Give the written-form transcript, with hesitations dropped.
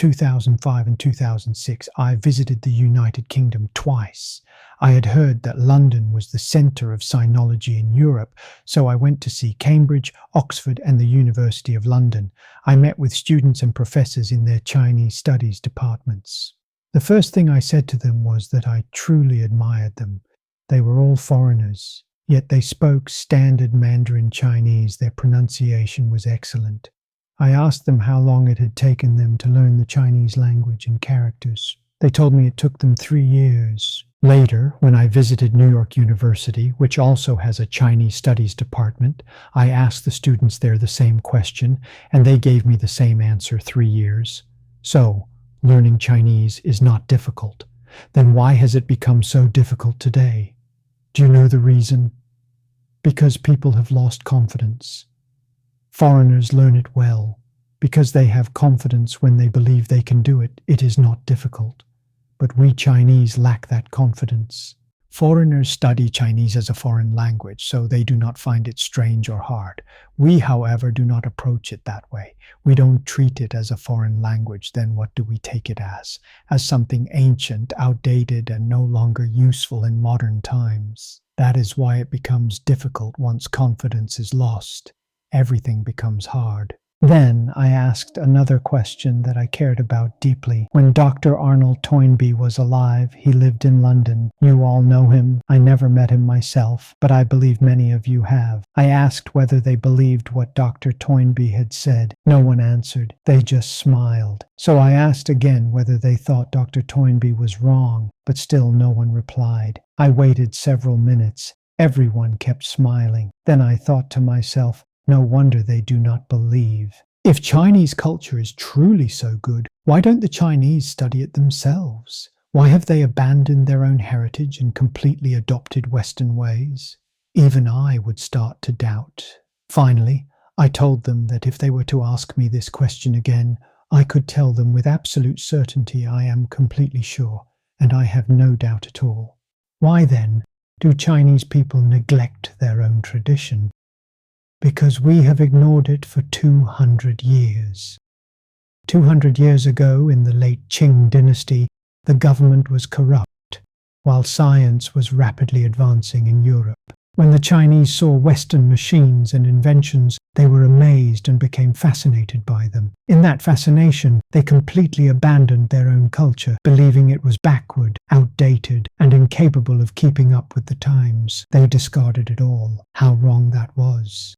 2005 and 2006, I visited the United Kingdom twice. I had heard that London was the centre of Sinology in Europe, so I went to see Cambridge, Oxford and the University of London. I met with students and professors in their Chinese studies departments. The first thing I said to them was that I truly admired them. They were all foreigners, yet they spoke standard Mandarin Chinese. Their pronunciation was excellent. I asked them how long it had taken them to learn the Chinese language and characters. They told me it took them 3 years. Later, when I visited New York University, which also has a Chinese studies department, I asked the students there the same question, and they gave me the same answer: 3 years. So, learning Chinese is not difficult. Then why has it become so difficult today? Do you know the reason? Because people have lost confidence. Foreigners learn it well. Because they have confidence when they believe they can do it, it is not difficult. But we Chinese lack that confidence. Foreigners study Chinese as a foreign language, so they do not find it strange or hard. We, however, do not approach it that way. We don't treat it as a foreign language. Then what do we take it as? As something ancient, outdated, and no longer useful in modern times. That is why it becomes difficult once confidence is lost. Everything becomes hard. Then I asked another question that I cared about deeply. When Dr. Arnold Toynbee was alive, he lived in London. You all know him. I never met him myself, but I believe many of you have. I asked whether they believed what Dr. Toynbee had said. No one answered. They just smiled. So I asked again whether they thought Dr. Toynbee was wrong, but still no one replied. I waited several minutes. Everyone kept smiling. Then I thought to myself, no wonder they do not believe. If Chinese culture is truly so good, why don't the Chinese study it themselves? Why have they abandoned their own heritage and completely adopted Western ways? Even I would start to doubt. Finally, I told them that if they were to ask me this question again, I could tell them with absolute certainty I am completely sure, and I have no doubt at all. Why then do Chinese people neglect their own tradition? Because we have ignored it for 200 years. 200 years ago, in the late Qing dynasty, the government was corrupt, while science was rapidly advancing in Europe. When the Chinese saw Western machines and inventions, they were amazed and became fascinated by them. In that fascination, they completely abandoned their own culture, believing it was backward, outdated, and incapable of keeping up with the times. They discarded it all. How wrong that was.